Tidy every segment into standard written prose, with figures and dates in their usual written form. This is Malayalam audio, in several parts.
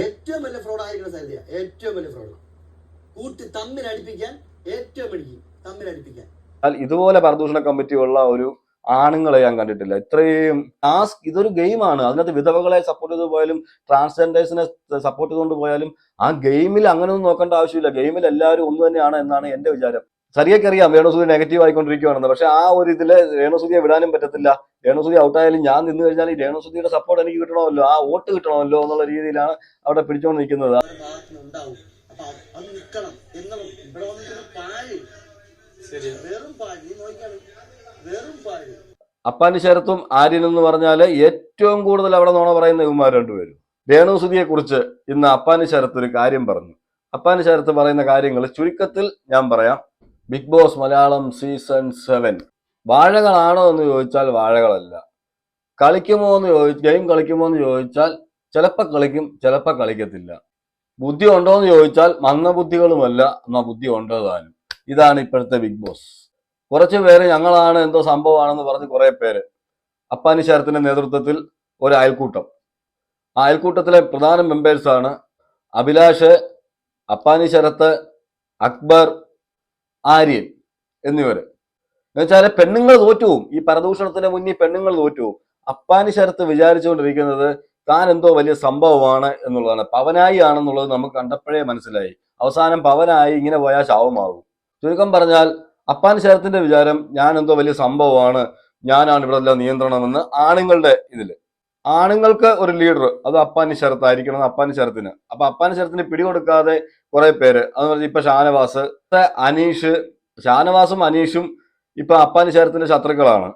ഏറ്റവും വലിയ ഫ്രോഡായിരിക്കണം സരിത, ഏറ്റവും വലിയ ഫ്രോഡ്. കൂട്ടി തമ്മിലടിപ്പിക്കാൻ ഏറ്റവും പിടിക്കും, തമ്മിലടിപ്പിക്കാൻ. ഇതുപോലെ പരദൂഷണ കമ്മിറ്റി ഉള്ള ഒരു ആണുങ്ങളെ ഞാൻ കണ്ടിട്ടില്ല. ഇത്രയും ഇതൊരു ഗെയിമാണ്. അതിനകത്ത് വിധവകളെ സപ്പോർട്ട് ചെയ്ത് പോയാലും ട്രാൻസ്ജെൻഡേഴ്സിനെ സപ്പോർട്ട് ചെയ്തുകൊണ്ട് പോയാലും ആ ഗെയിമിൽ അങ്ങനെയൊന്നും നോക്കേണ്ട ആവശ്യമില്ല. ഗെയിമിൽ എല്ലാവരും ഒന്ന് തന്നെയാണ് എന്നാണ് എന്റെ വിചാരം. സരിയക്കറിയാം രേണുസുതി നെഗറ്റീവ് ആയിക്കൊണ്ടിരിക്കുകയാണെന്ന്. പക്ഷെ ആ ഒരു ഇതില് രേണുസുതിയെ വിടാനും പറ്റത്തില്ല. രേണുസുതി ഔട്ടായാലും ഞാൻ നിന്ന് കഴിഞ്ഞാൽ ഈ രേണുസുതിയുടെ സപ്പോർട്ട് എനിക്ക് കിട്ടണമല്ലോ, ആ വോട്ട് കിട്ടണമല്ലോ എന്നുള്ള രീതിയിലാണ് അവിടെ പിടിച്ചുകൊണ്ട് നിൽക്കുന്നത്. അപ്പാനി ശരത്തും ആര്യൻ എന്ന് പറഞ്ഞാല് ഏറ്റവും കൂടുതൽ അവിടെ നോണ പറയുന്ന ഇവന്മാർ രണ്ടുപേരും. രേണുസുതിയെ കുറിച്ച് ഇന്ന് അപ്പാനി ശരത്ത് ഒരു കാര്യം പറഞ്ഞു. അപ്പാനി ശരത്ത് പറയുന്ന കാര്യങ്ങൾ ചുരുക്കത്തിൽ ഞാൻ പറയാം. ബിഗ് ബോസ് മലയാളം സീസൺ 7 വാഴകളാണോ എന്ന് ചോദിച്ചാൽ വാഴകളല്ല. കളിക്കുമോ എന്ന് ഗെയിം കളിക്കുമോ എന്ന് ചോദിച്ചാൽ ചിലപ്പോൾ കളിക്കും, ചിലപ്പോൾ കളിക്കത്തില്ല. ബുദ്ധി ഉണ്ടോ എന്ന് ചോദിച്ചാൽ മന്ദബുദ്ധികളുമല്ല, എന്നാ ബുദ്ധി ഉണ്ടോ താനും. ഇതാണ് ഇപ്പോഴത്തെ ബിഗ് ബോസ്. കുറച്ച് പേര് ഞങ്ങളാണ് എന്തോ സംഭവമാണെന്ന് പറഞ്ഞ് കുറെ പേര്. അപ്പാനി ശരത്തിന്റെ നേതൃത്വത്തിൽ ഒരു അയൽക്കൂട്ടം. ആ അയൽക്കൂട്ടത്തിലെ പ്രധാന മെമ്പേഴ്സാണ് അഭിലാഷ്, അപ്പാനി ശരത്ത്, അക്ബർ, ആര്യൻ എന്നിവര്. എന്നുവെച്ചാൽ പെണ്ണുങ്ങൾ തോറ്റുപോകും. ഈ പരദൂഷണത്തിന് മുന്നിൽ പെണ്ണുങ്ങൾ തോറ്റുപോകും. അപ്പാനി ശരത്ത് വിചാരിച്ചുകൊണ്ടിരിക്കുന്നത് താൻ എന്തോ വലിയ സംഭവമാണ് എന്നുള്ളതാണ്. പവനായി ആണെന്നുള്ളത് നമുക്ക് കണ്ടപ്പോഴേ മനസ്സിലായി. അവസാനം പവനായി ഇങ്ങനെ പോയാൽ ശാവമാകും. ചുരുക്കം പറഞ്ഞാൽ അപ്പാനി ശരത്തിന്റെ വിചാരം ഞാൻ എന്തോ വലിയ സംഭവമാണ്, ഞാനാണ് ഇവിടെ എല്ലാം നിയന്ത്രണമെന്ന്. ആണുങ്ങളുടെ ഇതില് ആണുങ്ങൾക്ക് ഒരു ലീഡർ അത് അപ്പാനി ശരത്ത് ആയിരിക്കണം അപ്പാനി ശരത്തിന്. അപ്പൊ അപ്പാനി ശരത്തിന് പിടികൊടുക്കാതെ കുറെ പേര്, അത് പറഞ്ഞാൽ ഇപ്പൊ ഷാനവാസ്, അനീഷ്, ഷാനവാസും അനീഷും ഇപ്പൊ അപ്പാനി ശരത്തിന്റെ ശത്രുക്കളാണ്.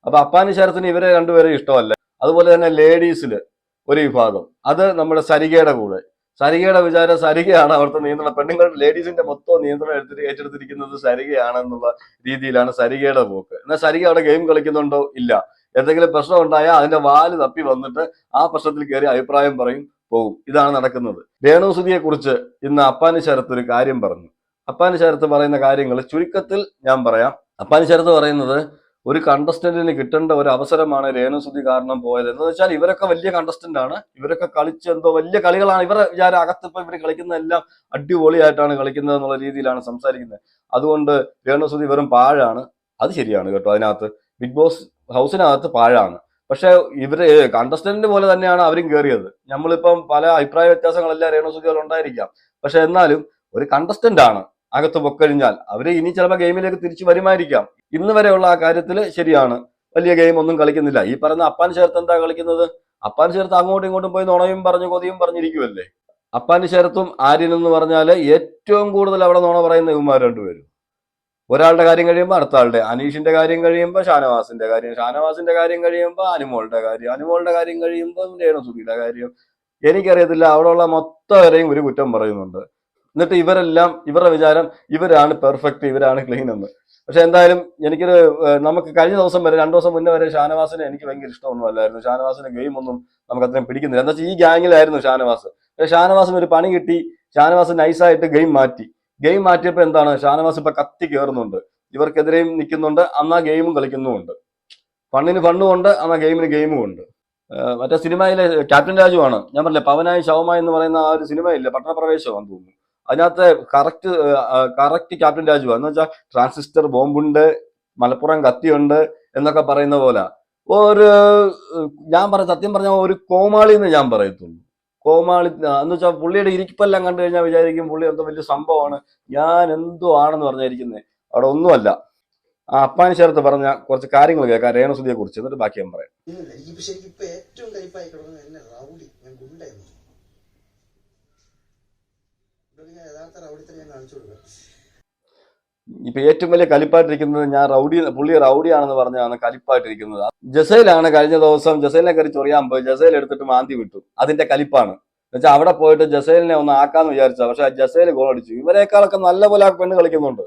അപ്പൊ അപ്പാനി ശരത്തിന് ഇവരെ രണ്ടുപേരെ ഇഷ്ടമല്ല. അതുപോലെ തന്നെ ലേഡീസില് ഒരു വിഭാഗം, അത് നമ്മുടെ സരികയുടെ കൂടെ. സരികയുടെ വിചാരം സരികയാണ് അവിടുത്തെ നിയന്ത്രണം. പെണ്ണുങ്ങൾ ലേഡീസിന്റെ മൊത്തം നിയന്ത്രണം ഏറ്റെടുത്തിരിക്കുന്നത് സരികയാണെന്നുള്ള രീതിയിലാണ് സരികയുടെ പോക്ക്. എന്നാൽ സരിക അവിടെ ഗെയിം കളിക്കുന്നുണ്ടോ? ഇല്ല. എന്തെങ്കിലും പ്രശ്നം ഉണ്ടായാൽ അതിന്റെ വാല് തപ്പി വന്നിട്ട് ആ പ്രശ്നത്തിൽ കയറി അഭിപ്രായം പറയും, പോകും. ഇതാണ് നടക്കുന്നത്. രേണുസുതിയെ കുറിച്ച് ഇന്ന് അപ്പാനി ശരത്ത് ഒരു കാര്യം പറഞ്ഞു. അപ്പാനി ശരത്ത് പറയുന്ന കാര്യങ്ങൾ ചുരുക്കത്തിൽ ഞാൻ പറയാം. അപ്പാനി ശരത്ത് പറയുന്നത് ഒരു കണ്ടസ്റ്റന്റിന് കിട്ടേണ്ട ഒരു അവസരമാണ് രേണുസുതി കാരണം പോയത്. എന്ന് വെച്ചാൽ ഇവരൊക്കെ വലിയ കണ്ടസ്റ്റന്റ് ആണ്, ഇവരൊക്കെ കളിച്ച് എന്തോ വലിയ കളികളാണ്. ഇവരുടെ വിചാരം അകത്ത് ഇപ്പൊ ഇവർ കളിക്കുന്നതെല്ലാം അടിപൊളിയായിട്ടാണ് കളിക്കുന്നത് എന്നുള്ള രീതിയിലാണ് സംസാരിക്കുന്നത്. അതുകൊണ്ട് രേണുസുതി വെറും പാഴാണ്. അത് ശരിയാണ് കേട്ടോ. അതിനകത്ത് ബിഗ് ബോസ് ഹൗസിനകത്ത് പാഴാണ്. പക്ഷെ ഇവര് കണ്ടസ്റ്റന്റ് പോലെ തന്നെയാണ് അവരും കയറിയത്. നമ്മളിപ്പം പല അഭിപ്രായ വ്യത്യാസങ്ങളെല്ലാം രേണുസുതികൾ ഉണ്ടായിരിക്കാം. പക്ഷെ എന്നാലും ഒരു കണ്ടസ്റ്റന്റ് ആണ്. അകത്ത് പൊക്കഴിഞ്ഞാൽ അവര് ഇനി ചിലപ്പോൾ ഗെയിമിലേക്ക് തിരിച്ചു വരുമായിരിക്കാം. ഇന്ന് വരെയുള്ള ആ കാര്യത്തിൽ ശരിയാണ്, വലിയ ഗെയിം ഒന്നും കളിക്കുന്നില്ല. ഈ പറയുന്ന അപ്പാനി ശരത്ത് എന്താ കളിക്കുന്നത്? അപ്പാനി ശരത്ത് അങ്ങോട്ടും ഇങ്ങോട്ടും പോയി നുണയും പറഞ്ഞു കൊതിയും പറഞ്ഞിരിക്കുമല്ലേ. അപ്പാനി ശരത്തും ആര്യൻ എന്ന് പറഞ്ഞാൽ ഏറ്റവും കൂടുതൽ അവിടെ നുണ പറയുന്ന ഇവന്മാർ രണ്ടുപേരും. ഒരാളുടെ കാര്യം കഴിയുമ്പോൾ അടുത്ത ആളുടെ, അനീഷിന്റെ കാര്യം കഴിയുമ്പോൾ ഷാനവാസിന്റെ കാര്യം, ഷാനവാസിന്റെ കാര്യം കഴിയുമ്പോൾ അനുമോളുടെ കാര്യം, അനുമോളുടെ കാര്യം കഴിയുമ്പോൾ രേണുസുതിയുടെ കാര്യം. എനിക്കറിയത്തില്ല, അവിടെയുള്ള മൊത്തവരെയും ഒരു കുറ്റം പറയുന്നുണ്ട്. എന്നിട്ട് ഇവരെല്ലാം ഇവരുടെ വിചാരം ഇവരാണ് പെർഫെക്റ്റ്, ഇവരാണ് ക്ലീൻ എന്ന്. പക്ഷെ എന്തായാലും എനിക്കൊരു നമുക്ക് കഴിഞ്ഞ ദിവസം വരെ 2 ദിവസം മുന്നേ വരെ ഷാനവാസിനെ എനിക്ക് ഭയങ്കര ഇഷ്ടമൊന്നും അല്ലായിരുന്നു. ഷാനവാസിന്റെ ഗെയിം ഒന്നും നമുക്ക് അത്രയും പിടിക്കുന്നില്ല. എന്താ വെച്ചാൽ ഈ ഗ്യാങ്ങിലായിരുന്നു ഷാനവാസ്. പക്ഷെ ഷാനവാസിന് ഒരു പണി കിട്ടി. ഷാനവാസ് നൈസായിട്ട് ഗെയിം മാറ്റിയപ്പോൾ എന്താണ്, ഷാനവാസ് ഇപ്പൊ കത്തി കയറുന്നുണ്ട്, ഇവർക്കെതിരെയും നിൽക്കുന്നുണ്ട്, അന്നാ ഗെയിമും കളിക്കുന്നുമുണ്ട്. ഫണ്ണിന് ഫണ്ണും ഉണ്ട്, അന്നാ ഗെയിമിന് ഗെയിമും ഉണ്ട്. മറ്റേ സിനിമയിലെ ക്യാപ്റ്റൻ രാജുവാണ് ഞാൻ പറഞ്ഞില്ലേ, പവനായി ശവമായി എന്ന് പറയുന്ന ആ ഒരു സിനിമയില്ലേ, പട്ടണപ്രവേശമാണെന്ന് തോന്നുന്നു. അതിനകത്ത് കറക്റ്റ് ക്യാപ്റ്റൻ രാജു എന്ന് വെച്ചാൽ ട്രാൻസിസ്റ്റർ ബോംബുണ്ട്, മലപ്പുറം കത്തിയുണ്ട് എന്നൊക്കെ പറയുന്ന പോലെ ഒരു, ഞാൻ സത്യം പറഞ്ഞ ഒരു കോമാളി എന്ന് ഞാൻ പറയത്തുള്ളൂ. കോമാളി എന്ന് വെച്ചാൽ പുള്ളിയുടെ ഇരിപ്പെല്ലാം കണ്ടു കഴിഞ്ഞാൽ വിചാരിക്കും പുള്ളി എന്തോ വലിയ സംഭവമാണ്, ഞാൻ എന്തോ ആണെന്ന് പറഞ്ഞിരിക്കുന്നത്. അവിടെ ഒന്നുമല്ല. ആ അപ്പാനി ശരത്ത് പറഞ്ഞ കുറച്ച് കാര്യങ്ങൾ കേൾക്കാം രേണുസുതിയെ കുറിച്ച്, എന്നിട്ട് ബാക്കി ഞാൻ പറയാം. ഇപ്പൊ ഏറ്റവും വലിയ കലിപ്പായിട്ടിരിക്കുന്നത് ഞാൻ പുള്ളി റൗഡിയാണെന്ന് പറഞ്ഞാണ് കലിപ്പായിട്ടിരിക്കുന്നത്. ജസയിലാണ് കഴിഞ്ഞ ദിവസം ജസേലിനെ കയറി ചൊറിയാൻ പോയി, ജസേൽ എടുത്തിട്ട് മാന്തി വിട്ടു. അതിന്റെ കലിപ്പാണ്. എന്നുവെച്ചാൽ അവിടെ പോയിട്ട് ജസേലിനെ ഒന്ന് ആക്കാന്ന് വിചാരിച്ച, പക്ഷെ ജസേൽ ഗോൾ അടിച്ചു. ഇവരെക്കാളൊക്കെ നല്ലപോലെ ആ പെണ്ണ് കളിക്കുന്നുണ്ട്,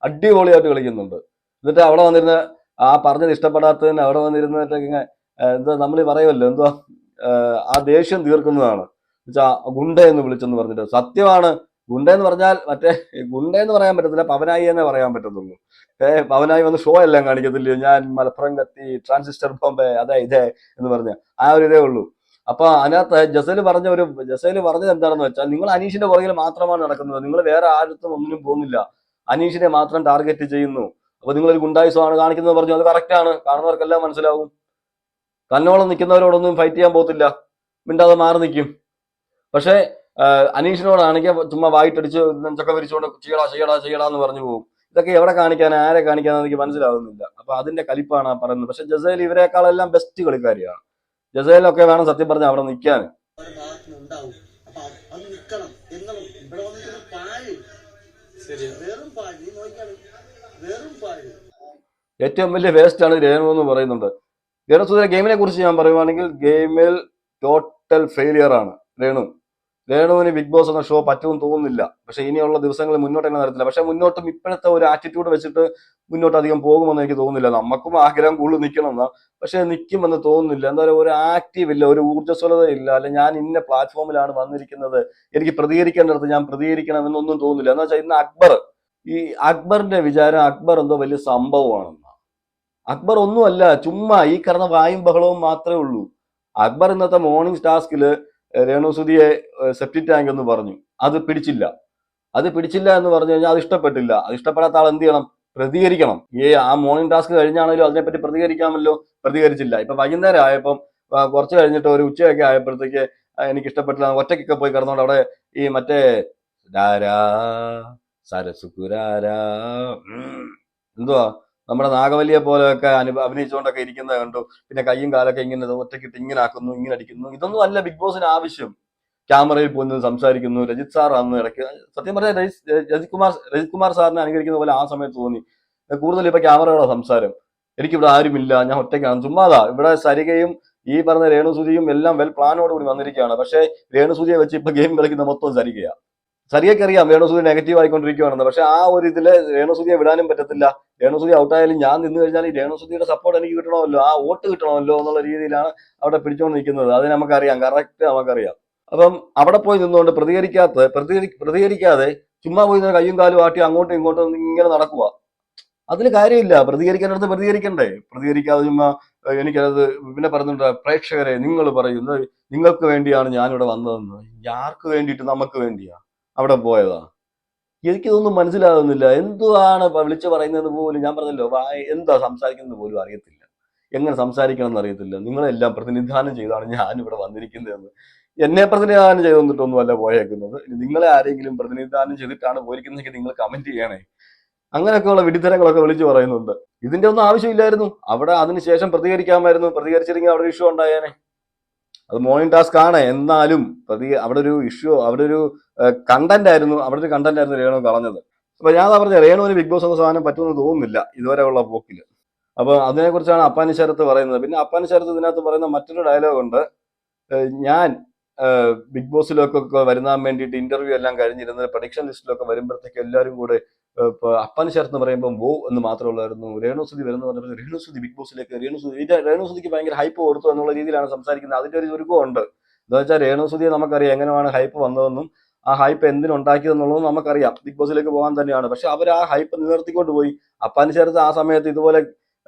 അടിപൊളിയായിട്ട് കളിക്കുന്നുണ്ട്. എന്നിട്ട് അവിടെ വന്നിരുന്ന് ആ പറഞ്ഞത് ഇഷ്ടപ്പെടാത്തതിന് അവിടെ വന്നിരുന്നിട്ട് എന്താ നമ്മൾ പറയുമല്ലോ, എന്തോ ആ ദേഷ്യം തീർക്കുന്നതാണ്. എന്നുവെച്ചാ ഗുണ്ട എന്ന് വിളിച്ചെന്ന് പറഞ്ഞിട്ട്. സത്യമാണ്, ഗുണ്ട എന്ന് പറഞ്ഞാൽ മറ്റേ ഗുണ്ട എന്ന് പറയാൻ പറ്റത്തില്ല, പവനായി എന്നേ പറയാൻ പറ്റത്തുള്ളൂ. പവനായി വന്ന് ഷോ എല്ലാം കാണിക്കത്തില്ലയോ, ഞാൻ മലപ്പുറം കത്തി, ട്രാൻസിസ്റ്റർ ബോംബെ, അതെ ഇതേ എന്ന് പറഞ്ഞ ആ ഒരു ഇതേ ഉള്ളൂ. അപ്പൊ അതിനകത്ത് ജസേല് പറഞ്ഞത് എന്താണെന്ന് വെച്ചാൽ നിങ്ങൾ അനീഷിന്റെ പുറകിൽ മാത്രമാണ് നടക്കുന്നത്, നിങ്ങൾ വേറെ ആരുടെ ഒന്നിനും പോകുന്നില്ല, അനീഷിനെ മാത്രം ടാർഗറ്റ് ചെയ്യുന്നു, അപ്പൊ നിങ്ങൾ ഒരു ഗുണ്ടായുസമാണ് കാണിക്കുന്നത് പറഞ്ഞു. അത് കറക്റ്റ് ആണ്, കാണുന്നവർക്കെല്ലാം മനസ്സിലാവും. തന്നോളം നിൽക്കുന്നവരോടൊന്നും ഫൈറ്റ് ചെയ്യാൻ പോകത്തില്ല, മിണ്ടാതെ മാറി നിൽക്കും. പക്ഷേ അനീഷിനോടാണെങ്കിൽ ചുമ്മാ വായിട്ടടിച്ച് നെഞ്ചൊക്കെ വിരിച്ചുകൊണ്ട് ചെയ്യടാ എന്ന് പറഞ്ഞു പോകും. ഇതൊക്കെ എവിടെ കാണിക്കാനാ, ആരെ കാണിക്കാന്ന് എനിക്ക് മനസ്സിലാവുന്നില്ല. അപ്പൊ അതിന്റെ കലിപ്പാണ് ആ പറയുന്നത്. പക്ഷെ ജസേൽ ഇവരെക്കാളെല്ലാം ബെസ്റ്റ് കളിക്കാരിയാണ്. ജസേലൊക്കെ വേണം സത്യം പറഞ്ഞാൽ അവിടെ നിൽക്കാൻ. ഭാഗത്തുനിന്നുണ്ടാവും. അപ്പൊ അത് നിൽക്കണം എന്നും ഇവിടെ വന്നിട്ട് പാഴ്, വെറും പാഴ്, നീ നോക്കിയാണ് വെറും പാഴ്. ഏറ്റവും വലിയ വേസ്റ്റ് ആണ് രേണു എന്ന് പറയുന്നുണ്ട്. രേണുസുധീര ഗെയിമിനെ കുറിച്ച് ഞാൻ പറയുവാണെങ്കിൽ ഗെയിമിൽ ടോട്ടൽ ഫെയിലിയർ ആണ് രേണുവിന് ബിഗ് ബോസ് എന്ന ഷോ പറ്റുമെന്ന് തോന്നുന്നില്ല. പക്ഷെ ഇനിയുള്ള ദിവസങ്ങൾ മുന്നോട്ട് തന്നെ നടത്തില്ല. പക്ഷെ മുന്നോട്ടും ഇപ്പോഴത്തെ ഒരു ആറ്റിറ്റ്യൂഡ് വെച്ചിട്ട് മുന്നോട്ട് അധികം പോകുമെന്ന് എനിക്ക് തോന്നുന്നില്ല. നമുക്കും ആഗ്രഹം കൂടുതൽ നിൽക്കണമെന്നാ, പക്ഷെ നിൽക്കുമെന്ന് തോന്നുന്നില്ല. എന്താ പറയുക, ഒരു ആക്റ്റീവ് ഇല്ല, ഒരു ഊർജ്ജസ്വലത ഇല്ല. അല്ലെ ഞാൻ ഇന്ന പ്ലാറ്റ്ഫോമിലാണ് വന്നിരിക്കുന്നത്, എനിക്ക് പ്രതികരിക്കേണ്ടടുത്ത് ഞാൻ പ്രതികരിക്കണമെന്നൊന്നും തോന്നുന്നില്ല. എന്ന് വെച്ചാൽ ഇന്ന് അക്ബറിന്റെ വിചാരം അക്ബർ എന്തോ വലിയ സംഭവമാണെന്ന്. അക്ബർ ഒന്നുമല്ല, ചുമ്മാ ഈ കിടന്ന വായും ബഹളവും മാത്രമേ ഉള്ളൂ. അക്ബർ ഇന്നത്തെ മോർണിംഗ് ടാസ്കില് രേണുസുധിയെ സെപ്റ്റിക് ടാങ്ക് എന്ന് പറഞ്ഞു. അത് പിടിച്ചില്ല എന്ന് പറഞ്ഞു കഴിഞ്ഞാൽ അത് ഇഷ്ടപ്പെട്ടില്ല. അത് ഇഷ്ടപ്പെടാത്ത ആൾ എന്ത് ചെയ്യണം? പ്രതികരിക്കണം. ആ മോർണിംഗ് ടാസ്ക് കഴിഞ്ഞാണെങ്കിലും അതിനെപ്പറ്റി പ്രതികരിക്കാമല്ലോ. പ്രതികരിച്ചില്ല. ഇപ്പൊ വൈകുന്നേരം ആയപ്പം കുറച്ച് കഴിഞ്ഞിട്ട് ഒരു ഉച്ചയൊക്കെ ആയപ്പോഴത്തേക്ക് എനിക്ക് ഇഷ്ടപ്പെട്ടില്ല, ഒറ്റയ്ക്കൊക്കെ പോയി കിടന്നോണ്ട് അവിടെ ഈ മറ്റേ സരസുകുരാരാ എന്തുവാ നമ്മുടെ നാഗവല്ലിയെ പോലെയൊക്കെ അഭിനയിച്ചുകൊണ്ടൊക്കെ ഇരിക്കുന്നത് കണ്ടു. പിന്നെ കയ്യും കാലൊക്കെ ഇങ്ങനെ ഒറ്റക്കിട്ട് ഇങ്ങനെ ആക്കുന്നു, ഇങ്ങനെ അടിക്കുന്നു. ഇതൊന്നും അല്ല ബിഗ് ബോസിന് ആവശ്യം. ക്യാമറയിൽ പോയി സംസാരിക്കുന്നു. രജിത് സാർ അന്ന് ഇടയ്ക്ക് സത്യം പറഞ്ഞാൽ രജിത് കുമാർ സാറിനെ അനുകരിക്കുന്ന പോലെ ആ സമയത്ത് തോന്നി. കൂടുതൽ ഇപ്പൊ ക്യാമറയുടെ സംസാരം, എനിക്കിവിടെ ആരുമില്ല, ഞാൻ ഒറ്റയ്ക്കാണ്, ചുമ്മാതാ. ഇവിടെ സരികയും ഈ പറഞ്ഞ രേണുസുധിയും എല്ലാം വെൽ പ്ലാനോട് കൂടി വന്നിരിക്കുകയാണ്. പക്ഷേ രേണുസുധിയെ വെച്ച് ഇപ്പൊ ഗെയിം കളിക്കുന്ന മൊത്തം സരികയാണ്. സരികയ്ക്കറിയാം രേണുസുധി നെഗറ്റീവ് ആയിക്കൊണ്ടിരിക്കുകയാണെന്ന്. പക്ഷെ ആ ഒരു ഇതില് രേണുസുധിയെ വിടാനും പറ്റത്തില്ല. രേണുസുധി ഔട്ടായാലും ഞാൻ നിന്ന് കഴിഞ്ഞാൽ ഈ രേണുസുധിയുടെ സപ്പോർട്ട് എനിക്ക് കിട്ടണമല്ലോ, ആ വോട്ട് കിട്ടണമല്ലോ എന്നുള്ള രീതിയിലാണ് അവിടെ പിടിച്ചുകൊണ്ട് നിൽക്കുന്നത്. അത് നമുക്കറിയാം, കറക്റ്റ് നമുക്കറിയാം. അപ്പം അവിടെ പോയി നിന്നുകൊണ്ട് പ്രതികരിക്കാതെ ചുമ്മാ പോയി കയ്യും കാലും ആട്ടി അങ്ങോട്ടും ഇങ്ങോട്ടും ഇങ്ങനെ നടക്കുക. അതിന് കാര്യമില്ല. പ്രതികരിക്കേണ്ടടുത്ത് പ്രതികരിക്കണ്ടേ? പ്രതികരിക്കാതെ ചുമ്മാ എനിക്കത് പിന്നെ പറഞ്ഞിട്ടുണ്ട്, പ്രേക്ഷകരെ നിങ്ങൾ പറയുന്നത് നിങ്ങൾക്ക് വേണ്ടിയാണ് ഞാനിവിടെ വന്നതെന്ന്. ആർക്ക് വേണ്ടിയിട്ട്? നമുക്ക് വേണ്ടിയാ അവിടെ പോയതാ? എനിക്കിതൊന്നും മനസ്സിലാകുന്നില്ല. എന്തുവാണ് വിളിച്ചു പറയുന്നത് പോലും, ഞാൻ പറഞ്ഞല്ലോ, എന്താ സംസാരിക്കുന്നത് പോലും അറിയത്തില്ല, എങ്ങനെ സംസാരിക്കണം എന്ന് അറിയത്തില്ല. നിങ്ങളെല്ലാം പ്രതിനിധാനം ചെയ്താണ് ഞാനിവിടെ വന്നിരിക്കുന്നതെന്ന്. എന്നെ പ്രതിനിധാനം ചെയ്ത് വന്നിട്ടൊന്നും അല്ല പോയേക്കുന്നത്. നിങ്ങളെ ആരെങ്കിലും പ്രതിനിധാനം ചെയ്തിട്ടാണ് പോയിരിക്കുന്നതെങ്കിൽ നിങ്ങൾ കമന്റ് ചെയ്യണേ. അങ്ങനെയൊക്കെയുള്ള വിഡിത്തരങ്ങളൊക്കെ വിളിച്ചു പറയുന്നുണ്ട്. ഇതിന്റെ ഒന്നും ആവശ്യമില്ലായിരുന്നു. അവിടെ അതിനുശേഷം പ്രതികരിക്കാമായിരുന്നു. പ്രതികരിച്ചില്ലെങ്കിൽ അവിടെ ഇഷ്യൂ ഉണ്ടായേനെ. അത് മോർണിംഗ് ടാസ്ക് ആണ്. എന്നാലും അവിടെ ഒരു ഇഷ്യൂ, അവിടെ ഒരു കണ്ടന്റ് ആയിരുന്നു രേണു കളഞ്ഞത്. അപ്പൊ ഞാൻ പറഞ്ഞ രേണുവിന് ബിഗ് ബോസ് എന്ന സാധനം പറ്റുമെന്ന് തോന്നുന്നില്ല ഇതുവരെയുള്ള പോക്കില്. അപ്പൊ അതിനെക്കുറിച്ചാണ് അപ്പാനി ശരത്ത് പറയുന്നത്. പിന്നെ അപ്പാനി ശരത്ത് ഇതിനകത്ത് പറയുന്ന മറ്റൊരു ഡയലോഗ് ഉണ്ട്. ഞാൻ ബിഗ് ബോസിലൊക്കെ വരുന്നാൻ വേണ്ടിയിട്ട് ഇന്റർവ്യൂ എല്ലാം കഴിഞ്ഞിരുന്നത് പ്രഡിക്ഷൻ ലിസ്റ്റിലൊക്കെ വരുമ്പോഴത്തേക്ക് എല്ലാവരും കൂടെ അപ്പാനി ശരത്ത് പറയുമ്പോൾ വോ എന്ന് മാത്രമേ ഉള്ളായിരുന്നു. രേണുസുധി വരുന്ന പറഞ്ഞപ്പോൾ രേണുസുധി ബിഗ് ബോസിലേക്ക്, രേണുസുധിക്ക് ഭയങ്കര ഹൈപ്പ് കൊടുത്തു എന്നുള്ള രീതിയിലാണ് സംസാരിക്കുന്നത്. അതിന്റെ ഒരു ചുരുക്കമുണ്ട്. എന്താ വെച്ചാൽ രേണുസുധിയെ നമുക്കറിയാം എങ്ങനെയാണ് ഹൈപ്പ് വന്നതെന്നും ആ ഹൈപ്പ് എന്തിനുണ്ടാക്കിയതെന്നുള്ളതും നമുക്കറിയാം. ബിഗ് ബോസിലേക്ക് പോകാൻ തന്നെയാണ്. പക്ഷെ അവർ ആ ഹൈപ്പ് നിലനിർത്തിക്കൊണ്ട് പോയി. അപ്പാനി ശരത്ത് ആ സമയത്ത് ഇതുപോലെ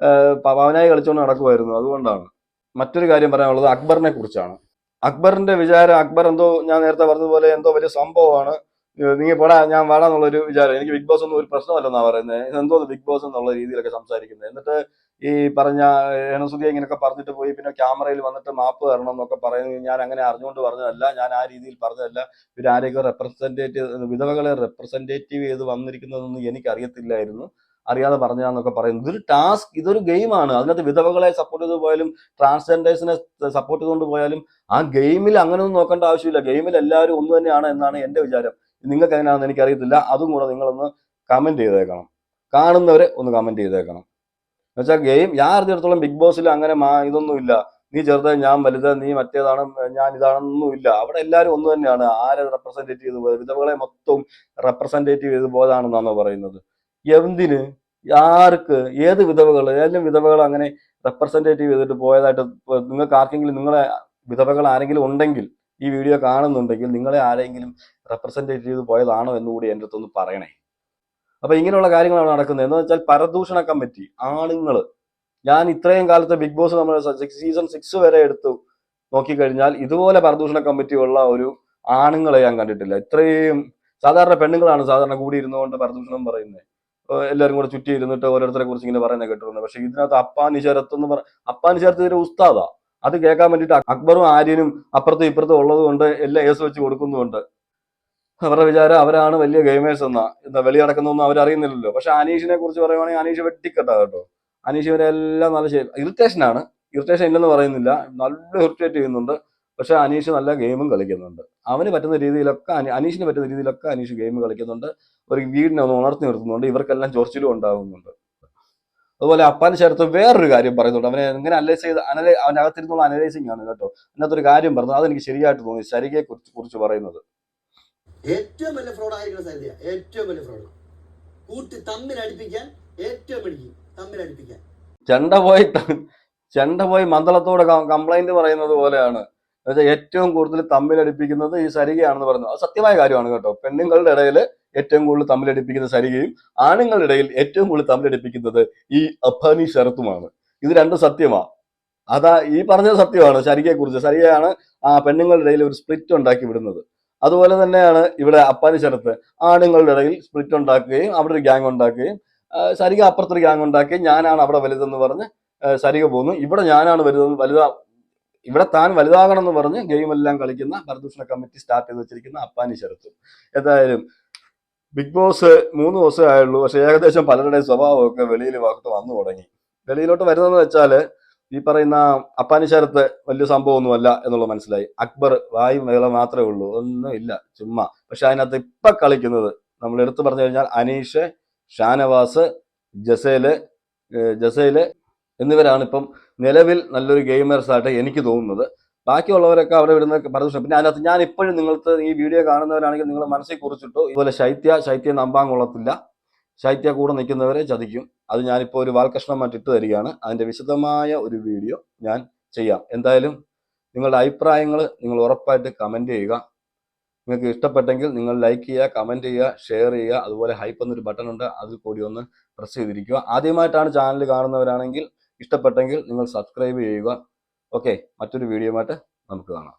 പവനായി കളിച്ചുകൊണ്ട് നടക്കുമായിരുന്നു. അതുകൊണ്ടാണ്. മറ്റൊരു കാര്യം പറയാനുള്ളത് അക്ബറിനെ കുറിച്ചാണ്. അക്ബറിന്റെ വിചാരം, അക്ബർ എന്തോ ഞാൻ നേരത്തെ പറഞ്ഞതുപോലെ എന്തോ വലിയ സംഭവമാണ്, നീ പോടാ ഞാൻ വാടാന്നുള്ളൊരു വിചാരം. എനിക്ക് ബിഗ് ബോസ് ഒന്നും ഒരു പ്രശ്നമല്ലെന്നാ പറയുന്നത്. എന്തോ ബിഗ് ബോസ് എന്നുള്ള രീതിയിലൊക്കെ സംസാരിക്കുന്നത്. എന്നിട്ട് ഈ പറഞ്ഞ രേണുസുധിയെ ഇങ്ങനെയൊക്കെ പറഞ്ഞിട്ട് പോയി പിന്നെ ക്യാമറയിൽ വന്നിട്ട് മാപ്പ് തരണം എന്നൊക്കെ പറയുന്നത് ഞാൻ അങ്ങനെ അറിഞ്ഞുകൊണ്ട് പറഞ്ഞതല്ല, ഞാൻ ആ രീതിയിൽ പറഞ്ഞതല്ല. പിന്നെ ആരെയൊക്കെ വിധവകളെ റെപ്രസെന്റേറ്റീവ് ചെയ്ത് വന്നിരിക്കുന്നതൊന്നും എനിക്ക് അറിയത്തില്ലായിരുന്നു, അറിയാതെ പറഞ്ഞാന്നൊക്കെ പറയുന്നത്. ഇതൊരു ടാസ്ക്, ഇതൊരു ഗെയിമാണ്. അതിനകത്ത് വിധവകളെ സപ്പോർട്ട് ചെയ്ത് പോയാലും ട്രാൻസ്ജെൻഡേഴ്സിനെ സപ്പോർട്ട് ചെയ്തുകൊണ്ട് പോയാലും ആ ഗെയിമിൽ അങ്ങനെയൊന്നും നോക്കേണ്ട ആവശ്യമില്ല. ഗെയിമിൽ എല്ലാവരും ഒന്ന് തന്നെയാണ് എന്നാണ് എന്റെ വിചാരം. നിങ്ങൾക്ക് എങ്ങനെയാണെന്ന് എനിക്കറിയത്തില്ല. അതും കൂടെ നിങ്ങളൊന്ന് കമന്റ് ചെയ്തേക്കണം, കാണുന്നവരെ ഒന്ന് കമന്റ് ചെയ്തേക്കണം. എന്നുവെച്ചാൽ ഗെയിം ഞാൻ അറിഞ്ഞിടത്തോളം ബിഗ് ബോസിൽ അങ്ങനെ ഇതൊന്നുമില്ല. നീ ചെറുത് ഞാൻ വലുത്, നീ മറ്റേതാണ് ഞാൻ ഇതാണെന്നൊന്നും ഇല്ല. അവിടെ എല്ലാവരും ഒന്ന് തന്നെയാണ്. ആരെ റെപ്രസെന്റേറ്റ് ചെയ്ത് പോയത്? വിധവകളെ മൊത്തം റെപ്രസെന്റേറ്റീവ് ചെയ്ത് പോയതാണെന്നാണോ പറയുന്നത്? എന്തിന്? ആർക്ക്? ഏത് വിധവകൾ? ഏതെങ്കിലും വിധവകൾ അങ്ങനെ റെപ്രസെന്റേറ്റീവ് ചെയ്തിട്ട് പോയതായിട്ട് നിങ്ങൾക്ക് ആർക്കെങ്കിലും, നിങ്ങളെ വിധവകൾ ആരെങ്കിലും ഉണ്ടെങ്കിൽ, ഈ വീഡിയോ കാണുന്നുണ്ടെങ്കിൽ നിങ്ങളെ ആരെങ്കിലും റെപ്രസെന്റേറ്റ് ചെയ്ത് പോയതാണോ എന്നുകൂടി എൻ്റെ അടുത്തൊന്ന് പറയണേ. അപ്പൊ ഇങ്ങനെയുള്ള കാര്യങ്ങളാണ് നടക്കുന്നത്. എന്ന് വെച്ചാൽ പരദൂഷണ കമ്മിറ്റി ആണുങ്ങൾ. ഞാൻ ഇത്രയും കാലത്തെ ബിഗ് ബോസ് നമ്മൾ സീസൺ 6 വരെ എടുത്തു. നോക്കിക്കഴിഞ്ഞാൽ ഇതുപോലെ പരദൂഷണ കമ്മിറ്റി ഉള്ള ഒരു ആണുങ്ങളെ ഞാൻ കണ്ടിട്ടില്ല. ഇത്രയും സാധാരണ പെണ്ണുങ്ങളാണ് സാധാരണ കൂടി ഇരുന്നുകൊണ്ട് പരദൂഷണം പറയുന്നത്. എല്ലാവരും കൂടെ ചുറ്റി ഇരുന്നിട്ട് ഓരോരുത്തരെ കുറിച്ച് ഇങ്ങനെ പറയുന്നത് കേട്ടിരുന്നത്. പക്ഷെ ഇതിനകത്ത് അപ്പാനി ശരത്ത് എന്ന് അപ്പാനി ശരത്ത് ഒരു ഉസ്താദാ. അത് കേൾക്കാൻ വേണ്ടിയിട്ട് അക്ബറും ആര്യനും അപ്പുറത്തും ഇപ്പുറത്തും ഉള്ളത് കൊണ്ട് എല്ലാം ഏസ് വെച്ച് കൊടുക്കുന്നുണ്ട്. അവരുടെ വിചാരം അവരാണ് വലിയ ഗെയിമേഴ്സ് എന്താ വെളി നടക്കുന്നൊന്നും അവരറിയുന്നില്ലല്ലോ. പക്ഷെ അനീഷിനെ കുറിച്ച് പറയുവാണെങ്കിൽ അനീഷ് വെട്ടിക്കെട്ടാ കേട്ടോ. അനീഷ് ഇവരെല്ലാം നല്ല ഇറിറ്റേഷനാണ്. ഇറിറ്റേഷൻ ഇല്ലെന്ന് പറയുന്നില്ല, നല്ല ഇറിറ്റേറ്റ് ചെയ്യുന്നുണ്ട്. പക്ഷെ അനീഷ് നല്ല ഗെയിമും കളിക്കുന്നുണ്ട്. അവന് പറ്റുന്ന രീതിയിലൊക്കെ അനീഷിന് പറ്റുന്ന രീതിയിലൊക്കെ അനീഷ് ഗെയിം കളിക്കുന്നുണ്ട്. ഒരു വീടിനെ ഒന്ന് ഉണർത്തി നിർത്തുന്നുണ്ട്. ഇവർക്കെല്ലാം ചൊറിച്ചിലും ഉണ്ടാകുന്നുണ്ട്. അതുപോലെ അപ്പാൻ ചേർത്ത് വേറൊരു കാര്യം പറയുന്നുണ്ട്. അവനെ എങ്ങനെ അനലൈസ് ചെയ്ത് അവൻ്റെ അകത്തിരുന്നുള്ള അനലൈസിങ് ആണ് കേട്ടോ. അതിനകത്തൊരു കാര്യം പറഞ്ഞു, അതെനിക്ക് ശരിയായിട്ട് തോന്നി. ശരികയെ കുറിച്ച് പറയുന്നത് ഏറ്റവും വലിയ ഫ്രോഡ് ആയിരിക്കണം സരിത. ഏറ്റവും വലിയ ഫ്രോഡ് കൂട്ടി തമ്മിലടിപ്പിക്കാൻ ഏറ്റവും പിടിക്കും. തമ്മിലടിപ്പിക്കാൻ ചെണ്ട പോയി മന്ദളത്തോടെ കംപ്ലൈന്റ് പറയുന്നത് പോലെയാണ്. ഏറ്റവും കൂടുതൽ തമ്മിലടിപ്പിക്കുന്നത് ഈ സരികയാണെന്ന് പറയുന്നത്. അത് സത്യമായ കാര്യമാണ് കേട്ടോ. പെണ്ണുങ്ങളുടെ ഇടയിൽ ഏറ്റവും കൂടുതൽ തമ്മിലടിപ്പിക്കുന്ന സരികയും ആണുങ്ങളുടെ ഇടയിൽ ഏറ്റവും കൂടുതൽ തമ്മിലടിപ്പിക്കുന്നത് ഈ അപ്പാനി ശരത്തുമാണ്. ഇത് രണ്ടും സത്യമാണ്. അതാ ഈ പറഞ്ഞത് സത്യമാണ്. സരികയെ കുറിച്ച് സരികയാണ് ആ പെണ്ണുങ്ങളുടെ ഇടയിൽ ഒരു സ്പ്ലിറ്റ് ഉണ്ടാക്കി വിടുന്നത്. അതുപോലെ തന്നെയാണ് ഇവിടെ അപ്പാനി ശരത്ത് ആണുങ്ങളുടെ ഇടയിൽ സ്പ്ലിറ്റ് ഉണ്ടാക്കുകയും അവിടെ ഒരു ഗ്യാങ് ഉണ്ടാക്കുകയും സരിക അപ്പുറത്തൊരു ഗ്യാങ് ഉണ്ടാക്കുകയും ഞാനാണ് അവിടെ വലുതെന്ന് പറഞ്ഞ് സരിക പോകുന്നു. ഇവിടെ ഞാനാണ് ഇവിടെ താൻ വലുതാകണം എന്ന് പറഞ്ഞ് ഗെയിം എല്ലാം കളിക്കുന്ന പരദൂഷണ കമ്മിറ്റി സ്റ്റാർട്ട് ചെയ്ത് വെച്ചിരിക്കുന്ന അപ്പാനി ശരത്തും. എന്തായാലും ബിഗ് ബോസ് 3 ദിവസമേ ആയുള്ളൂ. പക്ഷെ ഏകദേശം പലരുടെയും സ്വഭാവമൊക്കെ ഭാഗത്ത് വന്നു തുടങ്ങി. വെളിയിലോട്ട് വരുന്നതെന്ന് വെച്ചാല് ഈ പറയുന്ന അപ്പാനി ശരത്ത് വലിയ സംഭവമൊന്നുമല്ല എന്നുള്ളത് മനസ്സിലായി. അക്ബർ വായും വേള മാത്രമേ ഉള്ളൂ, ഒന്നും ഇല്ല, ചുമ്മാ. പക്ഷെ അതിനകത്ത് ഇപ്പൊ കളിക്കുന്നത് നമ്മൾ എടുത്തു പറഞ്ഞു കഴിഞ്ഞാൽ അനീഷ്, ഷാനവാസ്, ജസേല് എന്നിവരാണ് ഇപ്പം നിലവിൽ നല്ലൊരു ഗെയിമേഴ്സ് ആയിട്ട് എനിക്ക് തോന്നുന്നത്. ബാക്കിയുള്ളവരൊക്കെ അവിടെ വിടുന്ന പരദൂഷണം. പിന്നെ അതിനകത്ത് ഞാൻ ഇപ്പോഴും നിങ്ങൾക്ക് ഈ വീഡിയോ കാണുന്നവരാണെങ്കിൽ നിങ്ങൾ മനസ്സിൽ കുറിച്ചിട്ടു. ഇതുപോലെ ശൈത്യ നമ്പാൻ കൊള്ളത്തില്ല, ശൈത്യ കൂടെ നിൽക്കുന്നവരെ ചതിക്കും. അത് ഞാനിപ്പോൾ ഒരു വാൽകഷ്ണമായിട്ട് ഇട്ട് തരികയാണ്. അതിന്റെ വിശദമായ ഒരു വീഡിയോ ഞാൻ ചെയ്യാം. എന്തായാലും നിങ്ങളുടെ അഭിപ്രായങ്ങൾ നിങ്ങൾ ഉറപ്പായിട്ട് കമന്റ് ചെയ്യുക. നിങ്ങൾക്ക് ഇഷ്ടപ്പെട്ടെങ്കിൽ നിങ്ങൾ ലൈക്ക് ചെയ്യുക, കമന്റ് ചെയ്യുക, ഷെയർ ചെയ്യുക. അതുപോലെ ഹൈപ്പ് എന്നൊരു ബട്ടൺ ഉണ്ട്, അതിൽ കൂടി ഒന്ന് പ്രസ് ചെയ്തിരിക്കുക. ആദ്യമായിട്ടാണ് ചാനൽ കാണുന്നവരാണെങ്കിൽ ഇഷ്ടപ്പെട്ടെങ്കിൽ നിങ്ങൾ സബ്സ്ക്രൈബ് ചെയ്യുക. ഓക്കെ, മറ്റൊരു വീഡിയോയുമായിട്ട് നമുക്ക് കാണാം.